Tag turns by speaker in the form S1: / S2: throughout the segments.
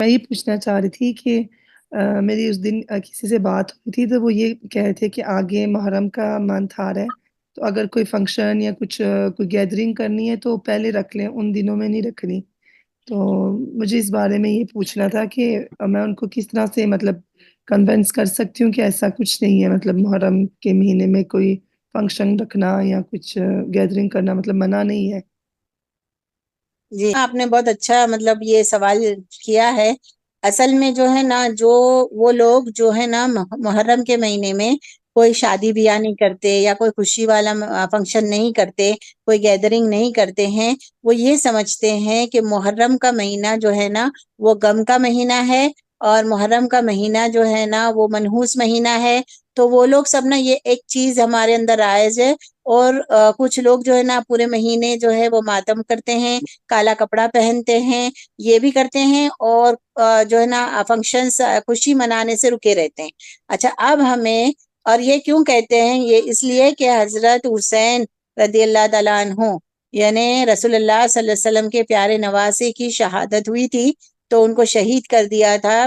S1: میں یہ پوچھنا چاہ رہی تھی کہ میری اس دن کسی سے بات ہوئی تھی تو وہ یہ کہہ رہے تھے کہ آگے محرم کا منتھ آ رہا ہے، تو اگر کوئی فنکشن یا کچھ کوئی گیدرنگ کرنی ہے تو پہلے رکھ لیں، ان دنوں میں نہیں رکھنی۔ تو مجھے اس بارے میں یہ پوچھنا تھا کہ میں ان کو کس طرح سے مطلب کنونس کر سکتی ہوں کہ ایسا کچھ نہیں ہے، مطلب محرم کے مہینے میں کوئی فنکشن رکھنا یا کچھ گیدرنگ کرنا مطلب منع نہیں ہے۔
S2: جی آپ نے بہت اچھا مطلب یہ سوال کیا ہے۔ اصل میں جو ہے نا، جو وہ لوگ جو ہے نا محرم کے مہینے میں کوئی شادی بیاہ نہیں کرتے یا کوئی خوشی والا فنکشن نہیں کرتے، کوئی گیدرنگ نہیں کرتے ہیں، وہ یہ سمجھتے ہیں کہ محرم کا مہینہ جو ہے نا وہ غم کا مہینہ ہے، اور محرم کا مہینہ جو ہے نا وہ منحوس مہینہ ہے۔ تو وہ لوگ سب نا یہ ایک چیز ہمارے اندر رائج ہے، اور کچھ لوگ جو ہے نا پورے مہینے جو ہے وہ ماتم کرتے ہیں، کالا کپڑا پہنتے ہیں، یہ بھی کرتے ہیں، اور جو ہے نا فنکشنز خوشی منانے سے رکے رہتے ہیں۔ اچھا، اب ہمیں اور یہ کیوں کہتے ہیں؟ یہ اس لیے کہ حضرت حسین رضی اللہ تعالیٰ عنہ یعنی رسول اللہ صلی اللہ علیہ وسلم کے پیارے نواسے کی شہادت ہوئی تھی، تو ان کو شہید کر دیا تھا۔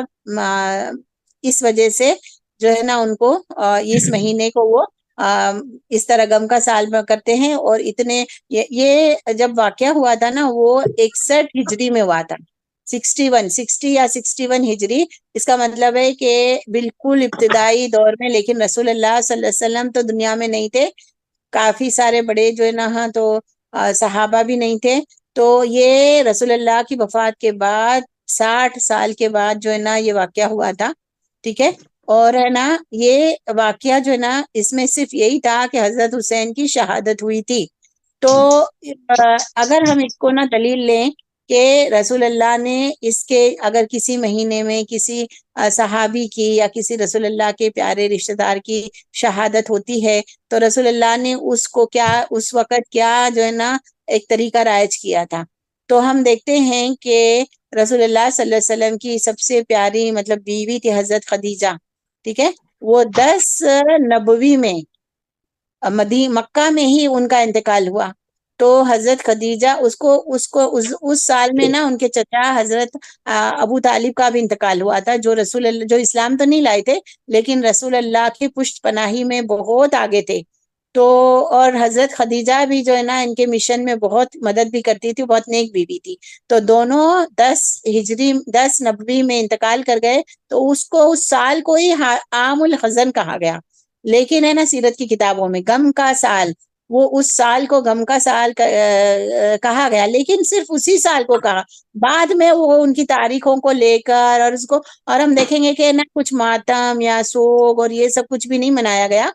S2: اس وجہ سے جو ہے نا ان کو اس مہینے کو وہ اس طرح غم کا سال میں کرتے ہیں۔ اور اتنے یہ جب واقعہ ہوا تھا نا وہ 61 ہجری میں ہوا تھا، 60 یا 61 ہجری۔ اس کا مطلب ہے کہ بالکل ابتدائی دور میں، لیکن رسول اللہ صلی اللہ علیہ وسلم تو دنیا میں نہیں تھے، کافی سارے بڑے جو ہے نا تو صحابہ بھی نہیں تھے۔ تو یہ رسول اللہ کی وفات کے بعد 60 سال کے بعد جو ہے نا یہ واقعہ ہوا تھا، ٹھیک ہے۔ اور ہے نا یہ واقعہ جو ہے نا اس میں صرف یہی تھا کہ حضرت حسین کی شہادت ہوئی تھی۔ تو اگر ہم اس کو نا دلیل لیں کہ رسول اللہ نے اس کے اگر کسی مہینے میں کسی صحابی کی یا کسی رسول اللہ کے پیارے رشتہ دار کی شہادت ہوتی ہے، تو رسول اللہ نے اس کو کیا اس وقت کیا جو ہے نا ایک طریقہ رائج کیا تھا۔ تو ہم دیکھتے ہیں کہ رسول اللہ صلی اللہ علیہ وسلم کی سب سے پیاری مطلب بیوی تھی حضرت خدیجہ، ٹھیک ہے۔ وہ 10 نبوی میں مکہ میں ہی ان کا انتقال ہوا۔ تو حضرت خدیجہ اس سال میں نا ان کے چچا حضرت ابو طالب کا بھی انتقال ہوا تھا، جو رسول اللہ جو اسلام تو نہیں لائے تھے لیکن رسول اللہ کی پشت پناہی میں بہت آگے تھے۔ تو اور حضرت خدیجہ بھی جو ہے نا ان کے مشن میں بہت مدد بھی کرتی تھی، بہت نیک بیوی تھی۔ تو دونوں 10 نبوی میں انتقال کر گئے، تو اس سال کو ہی عام الحزن کہا گیا۔ لیکن ہے نا سیرت کی کتابوں میں غم کا سال، وہ اس سال کو غم کا سال کہا گیا، لیکن صرف اسی سال کو کہا۔ بعد میں وہ ان کی تاریخوں کو لے کر اور اس کو اور ہم دیکھیں گے کہ نا کچھ ماتم یا سوگ اور یہ سب کچھ بھی نہیں منایا گیا۔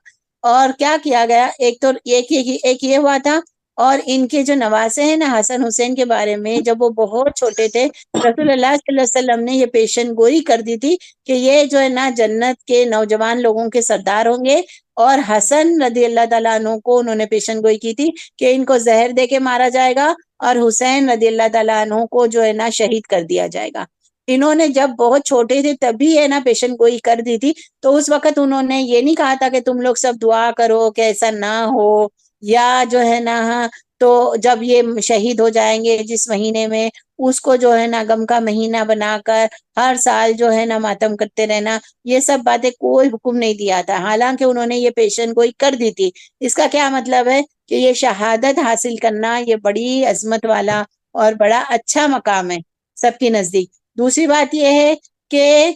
S2: اور کیا کیا گیا؟ ایک یہ ہوا تھا، اور ان کے جو نواسے ہیں نا حسن حسین کے بارے میں، جب وہ بہت چھوٹے تھے رسول اللہ صلی اللہ علیہ وسلم نے یہ پیشن گوئی کر دی تھی کہ یہ جو ہے نا جنت کے نوجوان لوگوں کے سردار ہوں گے۔ اور حسن رضی اللہ تعالیٰ عنہ کو انہوں نے پیشن گوئی کی تھی کہ ان کو زہر دے کے مارا جائے گا، اور حسین رضی اللہ تعالیٰ عنہ کو جو ہے نا شہید کر دیا جائے گا۔ انہوں نے جب بہت چھوٹے تھے تبھی ہے نا پیشن گوئی کر دی تھی۔ تو اس وقت انہوں نے یہ نہیں کہا تھا کہ تم لوگ سب دعا کرو کہ ایسا نہ ہو، یا جو ہے نا تو جب یہ شہید ہو جائیں گے جس مہینے میں، اس کو جو ہے نا غم کا مہینہ بنا کر ہر سال جو ہے نا ماتم کرتے رہنا، یہ سب باتیں کوئی حکم نہیں دیا تھا، حالانکہ انہوں نے یہ پیشن گوئی کر دی تھی۔ اس کا کیا مطلب ہے کہ یہ شہادت حاصل کرنا یہ بڑی عظمت والا اور بڑا اچھا مقام ہے سب کے نزدیک۔ دوسری بات یہ ہے کہ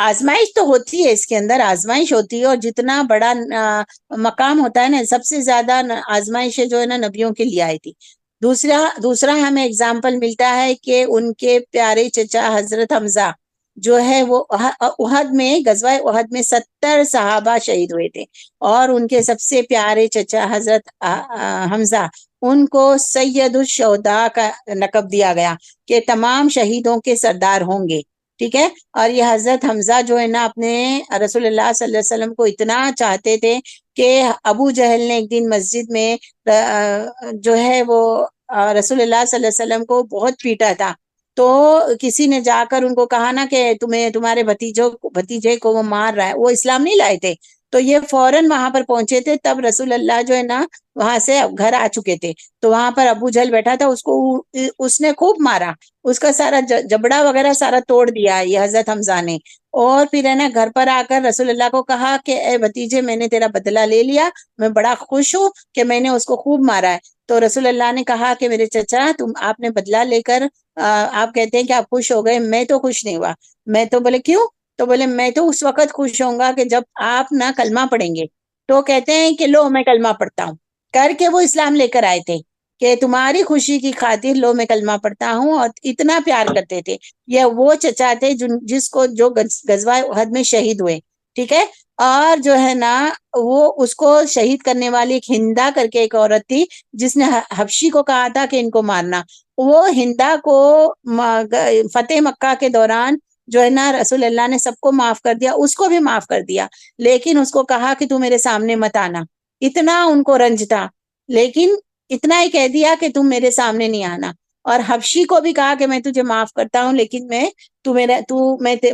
S2: آزمائش تو ہوتی ہے، اس کے اندر آزمائش ہوتی ہے، اور جتنا بڑا مقام ہوتا ہے نا، سب سے زیادہ آزمائش جو ہے نا نبیوں کے لیے آئی تھی۔ دوسرا ہمیں اگزامپل ملتا ہے کہ ان کے پیارے چچا حضرت حمزہ جو ہے وہ احد میں غزوہ احد میں 70 صحابہ شہید ہوئے تھے، اور ان کے سب سے پیارے چچا حضرت حمزہ ان کو سید الشہداء کا لقب دیا گیا کہ تمام شہیدوں کے سردار ہوں گے، ٹھیک ہے۔ اور یہ حضرت حمزہ جو ہے نا اپنے رسول اللہ صلی اللہ علیہ وسلم کو اتنا چاہتے تھے کہ ابو جہل نے ایک دن مسجد میں جو ہے وہ رسول اللہ صلی اللہ علیہ وسلم کو بہت پیٹا تھا۔ تو کسی نے جا کر ان کو کہا نا کہ تمہارے بھتیجے کو وہ مار رہا ہے، وہ اسلام نہیں لائے تھے، تو یہ فوراً وہاں پر پہنچے تھے. تب رسول اللہ جو ہے نا وہاں سے گھر آ چکے تھے. تو وہاں پر ابو جہل بیٹھا تھا, اس نے خوب مارا, اس کا سارا جبڑا وغیرہ سارا توڑ دیا یہ حضرت حمزہ نے. اور پھر ہے نا گھر پر آ کر رسول اللہ کو کہا کہ اے بھتیجے, میں نے تیرا بدلہ لے لیا, میں بڑا خوش ہوں کہ میں نے اس کو خوب مارا ہے. تو رسول اللہ نے کہا کہ میرے چچا, آپ نے بدلہ لے کر آپ کہتے ہیں کہ آپ خوش ہو گئے, میں تو خوش نہیں ہوا. میں تو بولے کیوں؟ تو بولے میں تو اس وقت خوش ہوں گا کہ جب آپ نہ کلمہ پڑھیں گے. تو کہتے ہیں کہ لو میں کلمہ پڑھتا ہوں, کر کے وہ اسلام لے کر آئے تھے کہ تمہاری خوشی کی خاطر لو میں کلمہ پڑھتا ہوں, اور اتنا پیار کرتے تھے. یہ وہ چچا تھے جس کو جو غزوہ احد میں شہید ہوئے, ٹھیک ہے. اور جو ہے نا وہ اس کو شہید کرنے والی ایک ہندا کر کے ایک عورت تھی, جس نے حبشی کو کہا تھا کہ ان کو مارنا. وہ ہندا کو فتح مکہ کے دوران جو ہے نا رسول اللہ نے سب کو معاف کر دیا, اس کو بھی معاف کر دیا, لیکن اس کو کہا کہ تو میرے سامنے مت آنا. اتنا ان کو رنج تھا, لیکن اتنا ہی کہہ دیا کہ تم میرے سامنے نہیں آنا. اور حبشی کو بھی کہا کہ میں تجھے معاف کرتا ہوں, لیکن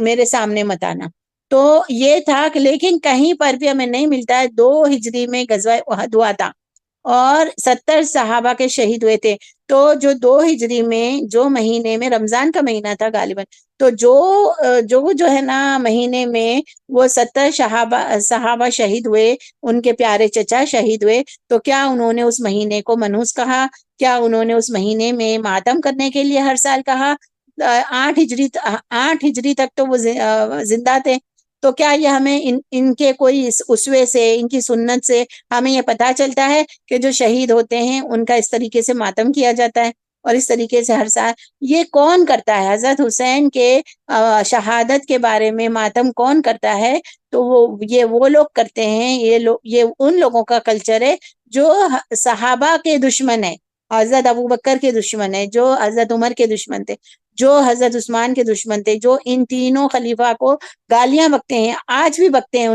S2: میرے سامنے مت آنا. تو یہ تھا کہ لیکن کہیں پر بھی ہمیں نہیں ملتا ہے. 2 ہجری میں غزوہ احد ہوا تھا اور 70 صحابہ کے شہید ہوئے تھے. تو جو 2 ہجری میں جو مہینے میں رمضان کا مہینہ تھا غالباً, تو جو ہے نا مہینے میں وہ 70 صحابہ شہید ہوئے, ان کے پیارے چچا شہید ہوئے, تو کیا انہوں نے اس مہینے کو منحوس کہا؟ کیا انہوں نے اس مہینے میں ماتم کرنے کے لیے ہر سال کہا؟ 8 ہجری تک تو وہ زندہ تھے. تو کیا یہ ہمیں ان کے کوئی اسوے سے, ان کی سنت سے ہمیں یہ پتا چلتا ہے کہ جو شہید ہوتے ہیں ان کا اس طریقے سے ماتم کیا جاتا ہے اور اس طریقے سے ہر سال؟ یہ کون کرتا ہے؟ حضرت حسین کے شہادت کے بارے میں ماتم کون کرتا ہے؟ تو وہ لوگ کرتے ہیں. یہ ان لوگوں کا کلچر ہے جو صحابہ کے دشمن ہے, حضرت ابوبکر کے دشمن ہے, جو حضرت عمر کے دشمن تھے, جو حضرت عثمان کے دشمن تھے, جو ان تینوں خلیفہ کو گالیاں بکتے ہیں, آج بھی بکتے ہیں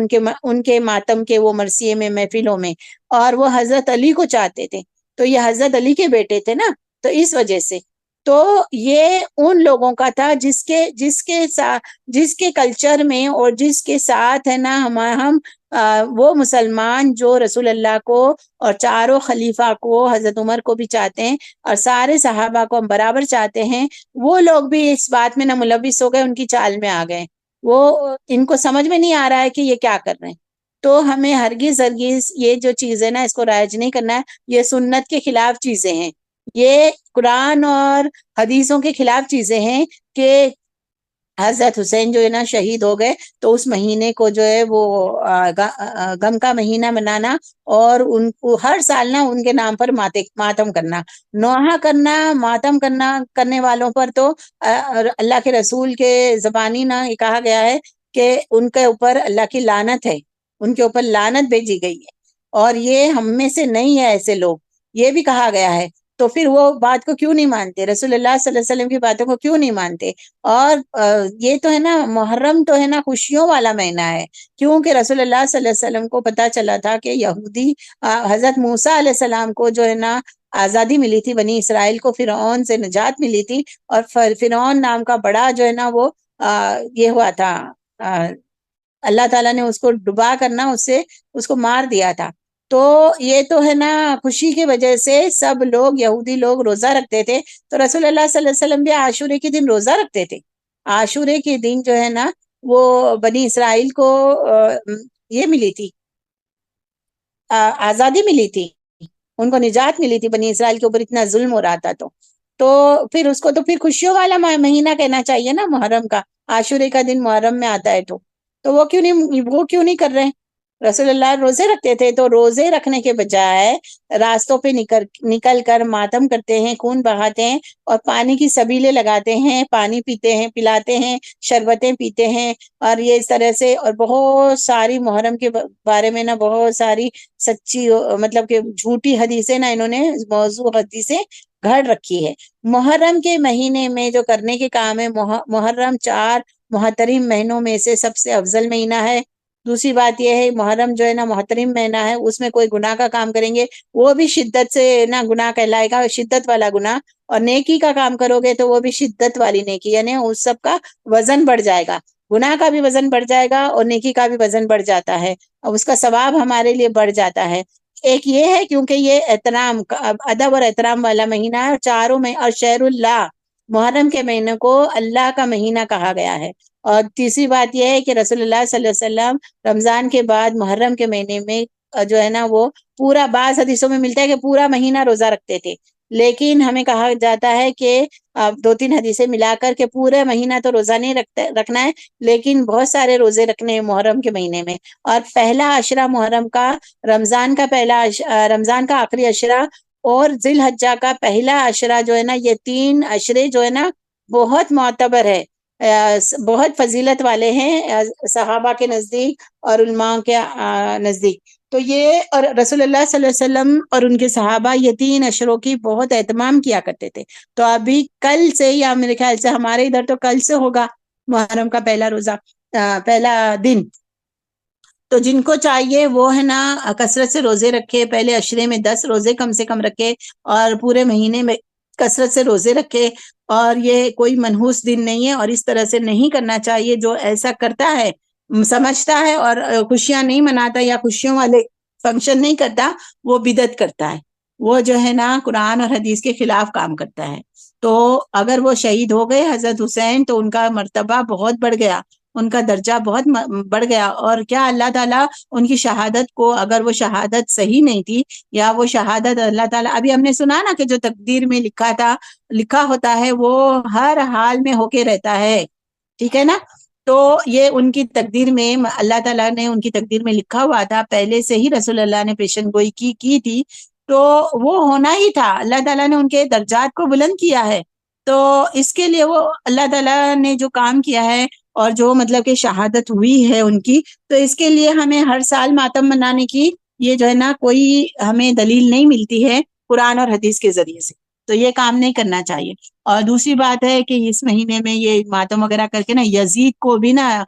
S2: ان کے ماتم کے وہ مرثیے میں, محفلوں میں. اور وہ حضرت علی کو چاہتے تھے, تو یہ حضرت علی کے بیٹے تھے نا, تو اس وجہ سے. تو یہ ان لوگوں کا تھا جس کے کلچر میں اور جس کے ساتھ ہے نا ہم وہ مسلمان جو رسول اللہ کو اور چاروں خلیفہ کو, حضرت عمر کو بھی چاہتے ہیں اور سارے صحابہ کو ہم برابر چاہتے ہیں, وہ لوگ بھی اس بات میں نہ ملوث ہو گئے, ان کی چال میں آ گئے. وہ ان کو سمجھ میں نہیں آ رہا ہے کہ یہ کیا کر رہے ہیں. تو ہمیں ہرگز یہ جو چیز ہے نا اس کو رائج نہیں کرنا ہے. یہ سنت کے خلاف چیزیں ہیں, یہ قرآن اور حدیثوں کے خلاف چیزیں ہیں کہ حضرت حسین جو ہے نا شہید ہو گئے, تو اس مہینے کو جو ہے وہ غم کا مہینہ منانا, اور ان کو ہر سال نا ان کے نام پر ماتم کرنا, نوحہ کرنا, ماتم کرنے والوں پر تو اللہ کے رسول کے زبانی نا یہ کہا گیا ہے کہ ان کے اوپر اللہ کی لعنت ہے, ان کے اوپر لعنت بھیجی گئی ہے, اور یہ ہم میں سے نہیں ہے ایسے لوگ, یہ بھی کہا گیا ہے. تو پھر وہ بات کو کیوں نہیں مانتے؟ رسول اللہ صلی اللہ علیہ وسلم کی باتوں کو کیوں نہیں مانتے؟ اور یہ تو ہے نا محرم تو ہے نا خوشیوں والا مہینہ ہے, کیونکہ رسول اللہ صلی اللہ علیہ وسلم کو پتا چلا تھا کہ یہودی حضرت موسیٰ علیہ السلام کو جو ہے نا آزادی ملی تھی, بنی اسرائیل کو فرعون سے نجات ملی تھی, اور فرعون نام کا بڑا جو ہے نا وہ یہ ہوا تھا, اللہ تعالیٰ نے اس کو ڈبا کرنا اس کو مار دیا تھا. تو یہ تو ہے نا خوشی کی وجہ سے سب لوگ یہودی لوگ روزہ رکھتے تھے, تو رسول اللہ صلی اللہ علیہ وسلم بھی عاشورے کے دن روزہ رکھتے تھے. عاشورے کے دن جو ہے نا وہ بنی اسرائیل کو یہ ملی تھی, آزادی ملی تھی, ان کو نجات ملی تھی, بنی اسرائیل کے اوپر اتنا ظلم ہو رہا تھا. تو پھر اس کو تو پھر خوشیوں والا مہینہ کہنا چاہیے نا محرم کا, عاشورے کا دن محرم میں آتا ہے. تو وہ کیوں نہیں کر رہے ہیں؟ رسول اللہ روزے رکھتے تھے, تو روزے رکھنے کے بجائے راستوں پہ نکل کر ماتم کرتے ہیں, خون بہاتے ہیں, اور پانی کی سبیلیں لگاتے ہیں, پانی پیتے ہیں, پلاتے ہیں, شربتیں پیتے ہیں, اور یہ اس طرح سے. اور بہت ساری محرم کے بارے میں نا بہت ساری سچی مطلب کہ جھوٹی حدیثیں نا انہوں نے موضوع حدیثیں گھڑ رکھی ہے. محرم کے مہینے میں جو کرنے کے کام ہے, محرم 4 محترم مہینوں میں سے سب سے افضل مہینہ ہے. دوسری بات یہ ہے محرم جو ہے نا محترم مہینہ ہے, اس میں کوئی گناہ کا کام کریں گے وہ بھی شدت سے نا گناہ کہلائے گا, شدت والا گناہ, اور نیکی کا کام کرو گے تو وہ بھی شدت والی نیکی, یعنی اس سب کا وزن بڑھ جائے گا. گناہ کا بھی وزن بڑھ جائے گا اور نیکی کا بھی وزن بڑھ جاتا ہے اور اس کا ثواب ہمارے لیے بڑھ جاتا ہے۔ ایک یہ ہے کیونکہ یہ احترام ادب اور احترام والا مہینہ ہے، اور چاروں میں اور شہر اللہ محرم کے مہینے کو اللہ کا مہینہ کہا گیا ہے۔ اور تیسری بات یہ ہے کہ رسول اللہ صلی اللہ علیہ وسلم رمضان کے بعد محرم کے مہینے میں جو ہے نا وہ پورا، بعض حدیثوں میں ملتا ہے کہ پورا مہینہ روزہ رکھتے تھے، لیکن ہمیں کہا جاتا ہے کہ 2-3 حدیثیں ملا کر کے پورے مہینہ تو روزہ نہیں رکھنا ہے، لیکن بہت سارے روزے رکھنے ہیں محرم کے مہینے میں۔ اور پہلا عشرہ محرم کا، رمضان کا آخری عشرہ اور ذی الحجہ کا پہلا عشرہ جو ہے نا، یہ 3 عشرے جو ہے نا بہت معتبر ہے، بہت فضیلت والے ہیں صحابہ کے نزدیک اور علماء کے نزدیک۔ تو یہ، اور رسول اللہ صلی اللہ علیہ وسلم اور ان کے صحابہ یہ 3 عشروں کی بہت اہتمام کیا کرتے تھے۔ تو ابھی کل سے، یا میرے خیال سے ہمارے ادھر تو کل سے ہوگا محرم کا پہلا روزہ، پہلا دن۔ تو جن کو چاہیے وہ ہے نا کثرت سے روزے رکھے، پہلے عشرے میں 10 روزے کم سے کم رکھے، اور پورے مہینے میں کثرت سے روزے رکھے۔ اور یہ کوئی منحوس دن نہیں ہے، اور اس طرح سے نہیں کرنا چاہیے۔ جو ایسا کرتا ہے، سمجھتا ہے اور خوشیاں نہیں مناتا یا خوشیوں والے فنکشن نہیں کرتا، وہ بدعت کرتا ہے، وہ جو ہے نا قرآن اور حدیث کے خلاف کام کرتا ہے۔ تو اگر وہ شہید ہو گئے حضرت حسین، تو ان کا مرتبہ بہت بڑھ گیا، ان کا درجہ بہت بڑھ گیا۔ اور کیا اللہ تعالیٰ ان کی شہادت کو، اگر وہ شہادت صحیح نہیں تھی، یا وہ شہادت اللہ تعالیٰ، ابھی ہم نے سنا نا کہ جو تقدیر میں لکھا ہوتا ہے وہ ہر حال میں ہو کے رہتا ہے، ٹھیک ہے نا؟ تو یہ ان کی تقدیر میں، اللہ تعالیٰ نے ان کی تقدیر میں لکھا ہوا تھا، پہلے سے ہی رسول اللہ نے پیشن گوئی کی تھی، تو وہ ہونا ہی تھا۔ اللہ تعالیٰ نے ان کے درجات کو بلند کیا ہے، تو اس کے لیے وہ اللہ تعالیٰ نے جو کام کیا ہے، اور جو مطلب کہ شہادت ہوئی ہے ان کی، تو اس کے لیے ہمیں ہر سال ماتم منانے کی یہ جو ہے نا کوئی ہمیں دلیل نہیں ملتی ہے قرآن اور حدیث کے ذریعے سے، تو یہ کام نہیں کرنا چاہیے۔ اور دوسری بات ہے کہ اس مہینے میں یہ ماتم وغیرہ کر کے نا یزید کو بھی نا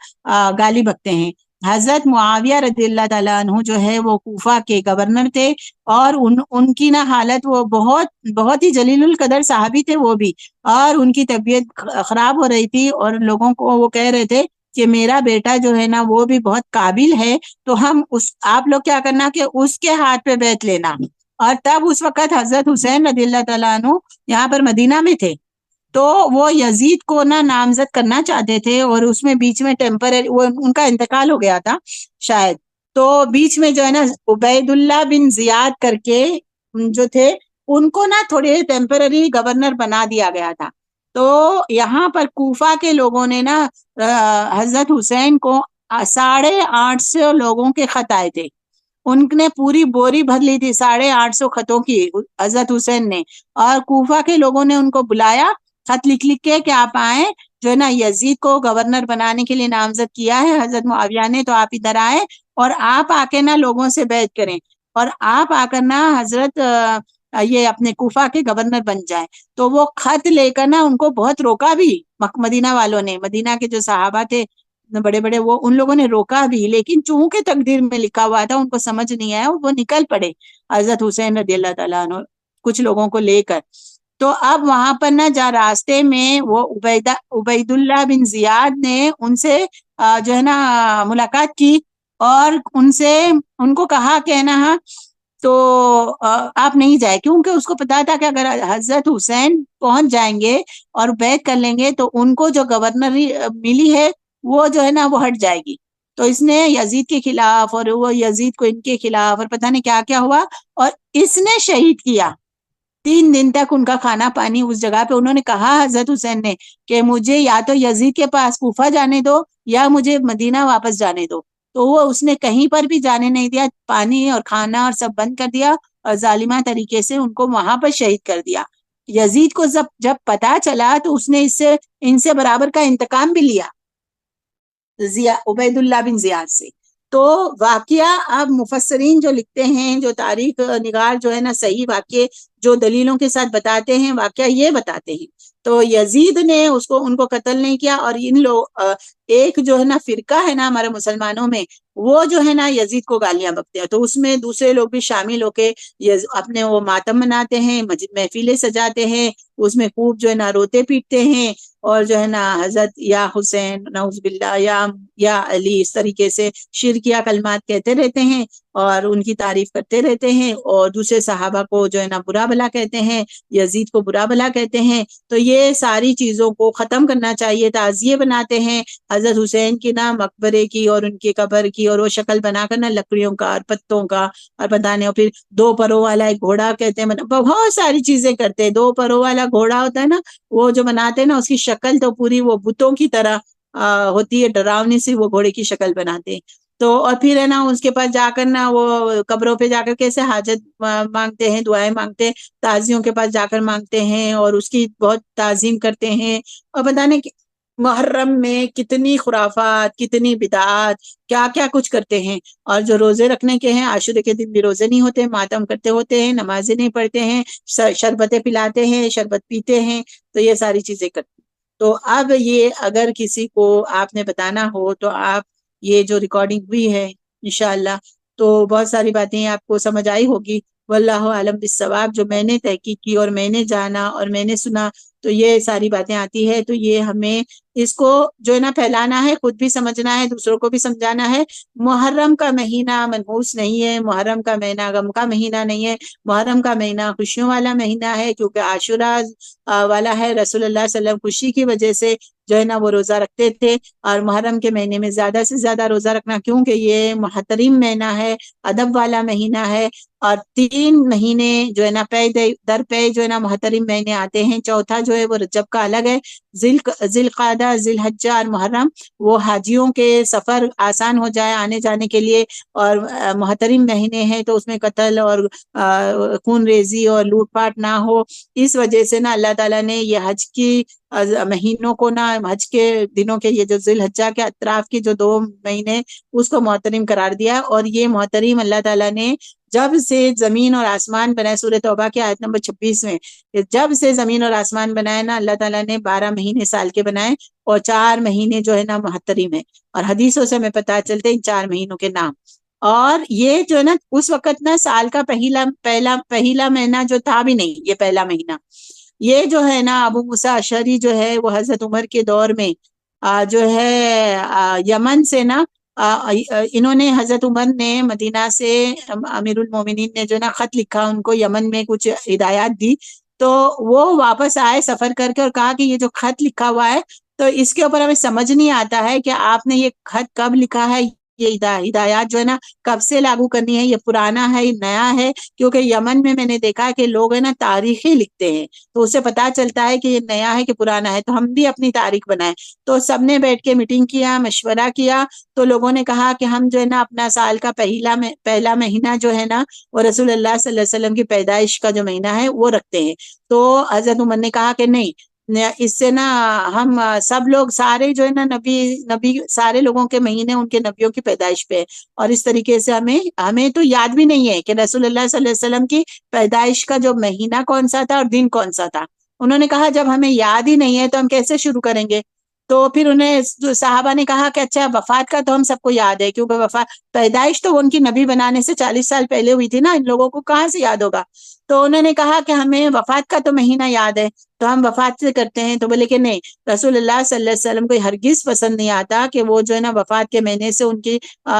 S2: گالی بکتے ہیں۔ حضرت معاویہ رضی اللہ تعالیٰ عنہ جو ہے وہ کوفہ کے گورنر تھے، اور ان کی نا حالت، وہ بہت ہی جلیل القدر صحابی تھے وہ بھی، اور ان کی طبیعت خراب ہو رہی تھی، اور لوگوں کو وہ کہہ رہے تھے کہ میرا بیٹا جو ہے نا وہ بھی بہت قابل ہے، تو ہم آپ لوگ کیا کرنا کہ اس کے ہاتھ پہ بیعت لینا۔ اور تب اس وقت حضرت حسین رضی اللہ تعالیٰ عنہ یہاں پر مدینہ میں تھے، تو وہ یزید کو نا نامزد کرنا چاہتے تھے، اور اس میں بیچ میں ٹیمپرری ان کا انتقال ہو گیا تھا شاید، تو بیچ میں جو ہے نا عبید اللہ بن زیاد کر کے جو تھے، ان کو نا تھوڑے ٹیمپرری گورنر بنا دیا گیا تھا۔ تو یہاں پر کوفہ کے لوگوں نے نا حضرت حسین کو 850 لوگوں کے خط آئے تھے، ان نے پوری بوری بھر لی تھی 850 خطوں کی حضرت حسین نے، اور کوفہ کے لوگوں نے ان کو بلایا خط لکھ کے کہ آپ آئیں، جو ہے نا یزید کو گورنر بنانے کے لیے نامزد کیا ہے حضرت معاویہ نے، تو آپ ادھر آئیں اور آپ آ کے نا لوگوں سے بیعت کریں، اور آپ آ کر نا حضرت یہ اپنے کوفہ کے گورنر بن جائیں۔ تو وہ خط لے کر نا ان کو بہت روکا بھی، مدینہ والوں نے، مدینہ کے جو صحابہ تھے بڑے بڑے، وہ ان لوگوں نے روکا بھی، لیکن چونکہ تقدیر میں لکھا ہوا تھا ان کو سمجھ نہیں آیا، وہ نکل پڑے حضرت حسین رضی اللہ تعالیٰ عنہ کچھ لوگوں کو لے کر۔ تو اب وہاں پر نا جہاں راستے میں وہ عبید اللہ بن زیاد نے ان سے جو ہے نا ملاقات کی، اور ان کو کہا کہ نا تو آپ نہیں جائے، کیونکہ اس کو پتا تھا کہ اگر حضرت حسین پہنچ جائیں گے اور بیعت کر لیں گے تو ان کو جو گورنری ملی ہے وہ جو ہے نا وہ ہٹ جائے گی۔ تو اس نے یزید کے خلاف، اور وہ یزید کو ان کے خلاف، اور پتہ نہیں کیا کیا ہوا، اور اس نے شہید کیا 3 دن تک ان کا کھانا پانی اس جگہ پہ۔ انہوں نے کہا حضرت حسین نے کہ مجھے یا تو یزید کے پاس کوفہ جانے دو، یا مجھے مدینہ واپس جانے دو، تو وہ اس نے کہیں پر بھی جانے نہیں دیا، پانی اور کھانا اور سب بند کر دیا، اور ظالمہ طریقے سے ان کو وہاں پر شہید کر دیا۔ یزید کو جب پتا چلا تو اس نے ان سے برابر کا انتقام بھی لیا، عبید اللہ بن زیاد سے۔ تو واقعہ اب مفسرین جو لکھتے ہیں، جو تاریخ نگار جو ہے نا صحیح واقعے جو دلیلوں کے ساتھ بتاتے ہیں واقعہ یہ بتاتے ہیں. تو یزید نے ان کو قتل نہیں کیا. اور ان لوگ ایک جو ہے نا فرقہ ہے نا ہمارے مسلمانوں میں، وہ جو ہے نا یزید کو گالیاں بکتے ہیں. تو اس میں دوسرے لوگ بھی شامل ہو کے اپنے وہ ماتم مناتے ہیں، محفلیں سجاتے ہیں، اس میں خوب جو ہے نا روتے پیٹتے ہیں، اور جو ہے نا حضرت یا حسین نعوذ باللہ یا علی اس طریقے سے شرکیہ کلمات کہتے رہتے ہیں اور ان کی تعریف کرتے رہتے ہیں، اور دوسرے صحابہ کو جو ہے نا برا بھلا کہتے ہیں، یزید کو برا بھلا کہتے ہیں. تو یہ ساری چیزوں کو ختم کرنا چاہیے. تعزیے بناتے ہیں حضرت حسین کی نا مقبرے کی اور ان کی قبر کی، اور وہ شکل بنا کر نا لکڑیوں کا اور پتوں کا اور بتانے، اور پھر 2 پروں والا ایک گھوڑا کہتے ہیں، بہت ساری چیزیں کرتے ہیں. 2 پروں والا گھوڑا ہوتا ہے نا، وہ جو بناتے ہیں نا، اس کی شکل تو پوری وہ بتوں کی طرح ہوتی ہے، ڈراؤنی سی وہ گھوڑے کی شکل بناتے ہیں. تو اور پھر ہے نا اس کے پاس جا کر نا وہ قبروں پہ جا کر کیسے حاجت مانگتے ہیں، دعائیں مانگتے ہیں، تازیوں کے پاس جا کر مانگتے ہیں، اور اس کی بہت تعظیم کرتے ہیں. اور بتانے کہ محرم میں کتنی خرافات، کتنی بدعات، کیا کیا کچھ کرتے ہیں. اور جو روزے رکھنے کے ہیں، عاشورے کے دن بھی روزے نہیں ہوتے، ماتم کرتے ہوتے ہیں، نمازیں نہیں پڑھتے ہیں، شربتیں پلاتے ہیں، شربت پیتے ہیں. تو یہ ساری چیزیں کرتے ہیں. تو اب یہ اگر کسی کو آپ نے بتانا ہو تو آپ یہ جو ریکارڈنگ ہوئی ہے انشاءاللہ تو بہت ساری باتیں آپ کو سمجھ آئی ہوگی. واللہ عالم بالصواب. جو میں نے تحقیق کی اور میں نے جانا اور میں نے سنا تو یہ ساری باتیں آتی ہے. تو یہ ہمیں اس کو جو ہے نا پھیلانا ہے، خود بھی سمجھنا ہے، دوسروں کو بھی سمجھانا ہے. محرم کا مہینہ منحوس نہیں ہے، محرم کا مہینہ غم کا مہینہ نہیں ہے، محرم کا مہینہ خوشیوں والا مہینہ ہے، کیونکہ عاشورہ والا ہے. رسول اللہ صلی اللہ علیہ وسلم خوشی کی وجہ سے جو ہے نا وہ روزہ رکھتے تھے. اور محرم کے مہینے میں زیادہ سے زیادہ روزہ رکھنا، کیونکہ یہ محترم مہینہ ہے، ادب والا مہینہ ہے. اور 3 مہینے جو ہے نا پے در پے جو ہے نا محترم مہینے آتے ہیں. چوتھا جو ہے وہ رجب کا الگ ہے، ذی القعدہ، ذی الحجہ اور محرم. وہ حاجیوں کے سفر آسان ہو جائے آنے جانے کے لیے، اور محترم مہینے ہیں تو اس میں قتل اور خون ریزی اور لوٹ پاٹ نہ ہو. اس وجہ سے نا اللہ تعالیٰ نے یہ حج کی مہینوں کو نا، حج کے دنوں کے یہ جو ذی الحجہ کے اطراف کی جو 2 مہینے اس کو محترم قرار دیا. اور یہ محترم اللہ تعالیٰ نے جب سے زمین اور آسمان بنائے، سورہ توبہ کی آیت نمبر 26 میں، جب سے زمین اور آسمان بنائے نا اللہ تعالیٰ نے 12 مہینے سال کے بنائے، اور 4 مہینے جو ہے نا محترم ہے. اور حدیثوں سے ہمیں پتہ چلتے ان 4 مہینوں کے نام. اور یہ جو ہے نا اس وقت نا سال کا پہلا مہینہ جو تھا بھی نہیں، یہ پہلا مہینہ. یہ جو ہے نا ابو موسیٰ اشعری جو ہے وہ حضرت عمر کے دور میں جو ہے یمن سے نا انہوں نے، حضرت عمر نے مدینہ سے امیر المومنین نے جو نا خط لکھا ان کو، یمن میں کچھ ہدایات دی. تو وہ واپس آئے سفر کر کے اور کہا کہ یہ جو خط لکھا ہوا ہے تو اس کے اوپر ہمیں سمجھ نہیں آتا ہے کہ آپ نے یہ خط کب لکھا ہے، یہ ہدایات جو ہے نا کب سے لاگو کرنی ہے، یہ پرانا ہے یہ نیا ہے. کیونکہ یمن میں نے دیکھا کہ لوگ ہے نا تاریخیں لکھتے ہیں، تو اس سے پتا چلتا ہے کہ یہ نیا ہے کہ پرانا ہے. تو ہم بھی اپنی تاریخ بنائیں. تو سب نے بیٹھ کے میٹنگ کیا، مشورہ کیا. تو لوگوں نے کہا کہ ہم جو ہے نا اپنا سال کا پہلا مہینہ جو ہے نا وہ رسول اللہ صلی اللہ علیہ وسلم کی پیدائش کا جو مہینہ ہے وہ رکھتے ہیں. تو حضرت عمر نے کہا کہ نہیں، اس سے نا ہم سب لوگ سارے جو ہے نا نبی سارے لوگوں کے مہینے ان کے نبیوں کی پیدائش پہ، اور اس طریقے سے ہمیں تو یاد بھی نہیں ہے کہ رسول اللہ صلی اللہ علیہ وسلم کی پیدائش کا جو مہینہ کون سا تھا اور دن کون سا تھا. انہوں نے کہا جب ہمیں یاد ہی نہیں ہے تو ہم کیسے شروع کریں گے. تو پھر انہیں صحابہ نے کہا کہ اچھا وفات کا تو ہم سب کو یاد ہے، کیونکہ پیدائش تو ان کی نبی بنانے سے 40 سال پہلے ہوئی تھی نا، ان لوگوں کو کہاں سے یاد ہوگا. تو انہوں نے کہا کہ ہمیں وفات کا تو مہینہ یاد ہے تو ہم وفات سے کرتے ہیں. تو بولے کہ نہیں، رسول اللہ صلی اللہ علیہ وسلم کو ہرگز پسند نہیں آتا کہ وہ جو ہے نا وفات کے مہینے سے ان کی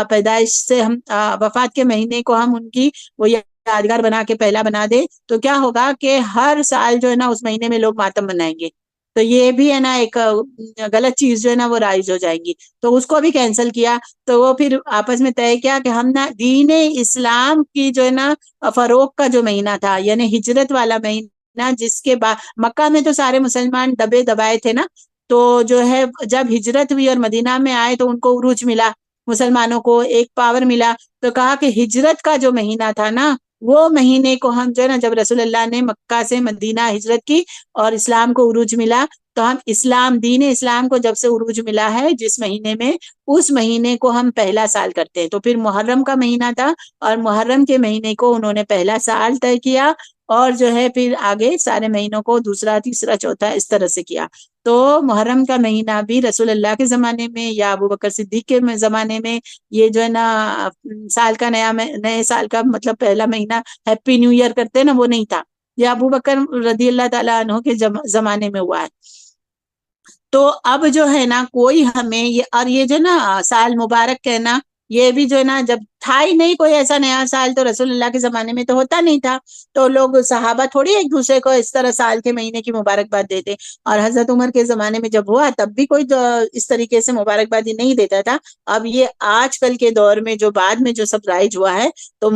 S2: پیدائش سے ہم وفات کے مہینے کو ہم ان کی وہ یادگار بنا کے پہلا بنا دے. تو کیا ہوگا کہ ہر سال جو ہے نا اس مہینے میں لوگ ماتم منائیں گے، تو یہ بھی ہے نا ایک غلط چیز جو ہے نا وہ رائج ہو جائے گی. تو اس کو بھی کینسل کیا. تو وہ پھر آپس میں طے کیا کہ ہم نا دین اسلام کی جو ہے نا فروغ کا جو مہینہ تھا، یعنی ہجرت والا مہینہ، جس کے بعد مکہ میں تو سارے مسلمان دبے دبائے تھے نا، تو جو ہے جب ہجرت ہوئی اور مدینہ میں آئے تو ان کو عروج ملا، مسلمانوں کو ایک پاور ملا. تو کہا کہ ہجرت کا جو مہینہ تھا نا وہ مہینے کو ہم جو ہے نا جب رسول اللہ نے مکہ سے مدینہ ہجرت کی اور اسلام کو عروج ملا، تو ہم دین اسلام کو جب سے عروج ملا ہے جس مہینے میں، اس مہینے کو ہم پہلا سال کرتے ہیں. تو پھر محرم کا مہینہ تھا اور محرم کے مہینے کو انہوں نے پہلا سال طے کیا. اور جو ہے پھر آگے سارے مہینوں کو دوسرا تیسرا چوتھا اس طرح سے کیا. تو محرم کا مہینہ بھی رسول اللہ کے زمانے میں یا ابو بکر صدیق کے زمانے میں یہ جو ہے نا سال کا نئے سال کا مطلب پہلا مہینہ ہیپی نیو ایئر کرتے ہیں نا، وہ نہیں تھا. یہ ابو بکر رضی اللہ تعالیٰ عنہ کے زمانے میں ہوا ہے. تو اب جو ہے نا کوئی ہمیں اور یہ جو نا سال مبارک کہنا، یہ بھی جو ہے نا جب تھا ہی نہیں کوئی ایسا نیا سال، تو رسول اللہ کے زمانے میں تو ہوتا نہیں تھا. تو لوگ صحابہ تھوڑی ایک دوسرے کو اس طرح سال کے مہینے کی مبارکباد دیتے. اور حضرت عمر کے زمانے میں جب ہوا تب بھی کوئی اس طریقے سے مبارکبادی نہیں دیتا تھا. اب یہ آج کل کے دور میں جو بعد میں جو سب رائج ہوا ہے، تو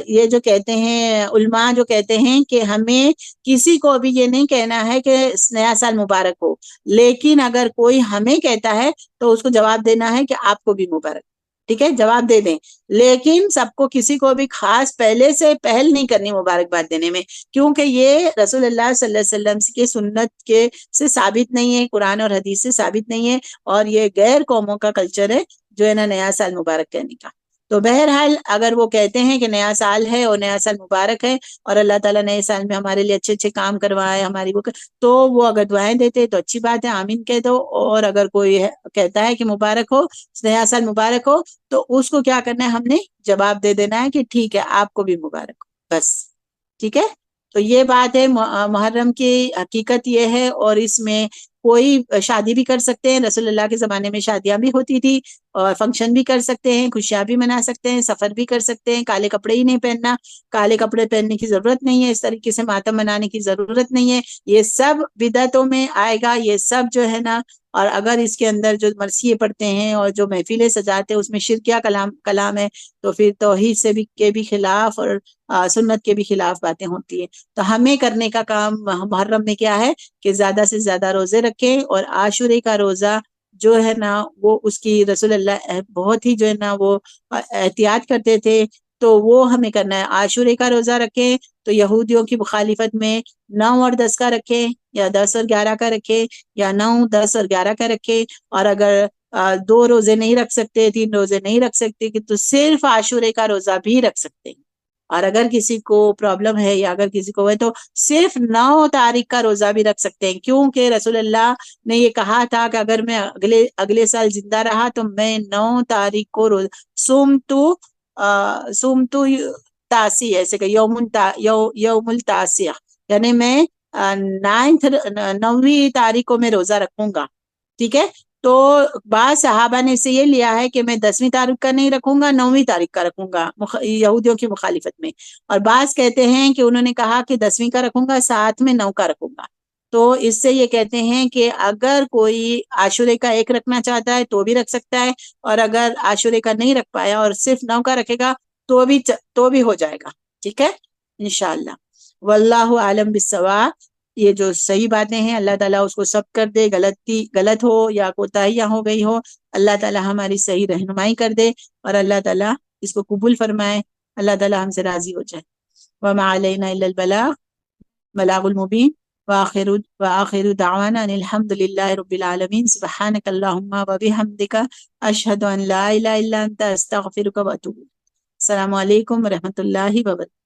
S2: یہ جو کہتے ہیں علماء جو کہتے ہیں کہ ہمیں کسی کو بھی یہ نہیں کہنا ہے کہ نیا سال مبارک ہو، لیکن اگر کوئی ہمیں کہتا ہے تو اس کو جواب دینا ہے کہ آپ کو بھی مبارک. ٹھیک ہے، جواب دے دیں، لیکن سب کو کسی کو بھی خاص پہلے سے پہل نہیں کرنی مبارکباد دینے میں، کیونکہ یہ رسول اللہ صلی اللہ علیہ وسلم کے سنت کے سے ثابت نہیں ہے، قرآن اور حدیث سے ثابت نہیں ہے، اور یہ غیر قوموں کا کلچر ہے جو ہے نا نیا سال مبارک کہنے کا. تو بہرحال اگر وہ کہتے ہیں کہ نیا سال ہے اور نیا سال مبارک ہے اور اللہ تعالیٰ نئے سال میں ہمارے لیے اچھے اچھے کام کروائے ہماری تو وہ اگر دعائیں دیتے تو اچھی بات ہے، آمین کہہ دو. اور اگر کوئی کہتا ہے کہ مبارک ہو، نیا سال مبارک ہو، تو اس کو کیا کرنا ہے، ہم نے جواب دے دینا ہے کہ ٹھیک ہے آپ کو بھی مبارک ہو، بس. ٹھیک ہے، تو یہ بات ہے. محرم کی حقیقت یہ ہے، اور اس میں کوئی شادی بھی کر سکتے ہیں. رسول اللہ کے زمانے میں شادیاں بھی ہوتی تھی، اور فنکشن بھی کر سکتے ہیں، خوشیاں بھی منا سکتے ہیں، سفر بھی کر سکتے ہیں. کالے کپڑے ہی نہیں پہننا، کالے کپڑے پہننے کی ضرورت نہیں ہے، اس طریقے سے ماتم منانے کی ضرورت نہیں ہے. یہ سب بدعتوں میں آئے گا، یہ سب جو ہے نا. اور اگر اس کے اندر جو مرثیے پڑھتے ہیں اور جو محفلیں سجاتے ہیں اس میں شرکیہ کلام ہے، تو پھر توحید سے کے بھی خلاف اور سنت کے بھی خلاف باتیں ہوتی ہیں. تو ہمیں کرنے کا کام محرم میں کیا ہے کہ زیادہ سے زیادہ روزے رکھیں. اور عاشورے کا روزہ جو ہے نا وہ اس کی رسول اللہ بہت ہی جو ہے نا وہ احتیاط کرتے تھے، تو وہ ہمیں کرنا ہے. عاشورے کا روزہ رکھیں تو یہودیوں کی مخالفت میں 9 اور 10 کا رکھیں، یا 10 اور 11 کا رکھیں، یا 9 10 اور 11 کا رکھیں. اور اگر 2 روزے نہیں رکھ سکتے، 3 روزے نہیں رکھ سکتے تو صرف عاشورے کا روزہ بھی رکھ سکتے ہیں. اور اگر کسی کو پرابلم ہے یا اگر کسی کو ہے تو صرف 9 تاریخ کا روزہ بھی رکھ سکتے ہیں، کیونکہ رسول اللہ نے یہ کہا تھا کہ اگر میں اگلے سال زندہ رہا تو میں 9 تاریخ کو سومتو تاسی، ایسے کہ یوم التاسیہ، یعنی میں 9ویں تاریخ کو میں روزہ رکھوں گا. ٹھیک ہے، تو بعض صحابہ نے سے یہ لیا ہے کہ میں 10ویں تاریخ کا نہیں رکھوں گا، 9ویں تاریخ کا رکھوں گا یہودیوں کی مخالفت میں. اور بعض کہتے ہیں کہ انہوں نے کہا کہ 10ویں کا رکھوں گا، ساتھ میں 9 کا رکھوں گا. تو اس سے یہ کہتے ہیں کہ اگر کوئی عاشورے کا 1 رکھنا چاہتا ہے تو بھی رکھ سکتا ہے، اور اگر عاشورے کا نہیں رکھ پایا اور صرف 9 کا رکھے گا تو بھی ہو جائے گا. ٹھیک ہے انشاءاللہ. واللہ عالم بالصواب. یہ جو صحیح باتیں ہیں اللہ تعالیٰ اس کو سب کر دے، غلط ہو یا کوتاہیاں ہو گئی ہو اللہ تعالیٰ ہماری صحیح رہنمائی کر دے، اور اللہ تعالیٰ اس کو قبول فرمائے. اللہ تعالیٰ ہم سے راضی ہو جائے. وما علینا الا البلاغ المبین. وآخر دعوانا ان الحمد للہ رب العالمین. سبحانک اللہم وبحمدک، اشہد ان لا الہ الا انت، استغفرک واتوب الیک. السلام علیکم ورحمۃ اللہ وبرکاتہ.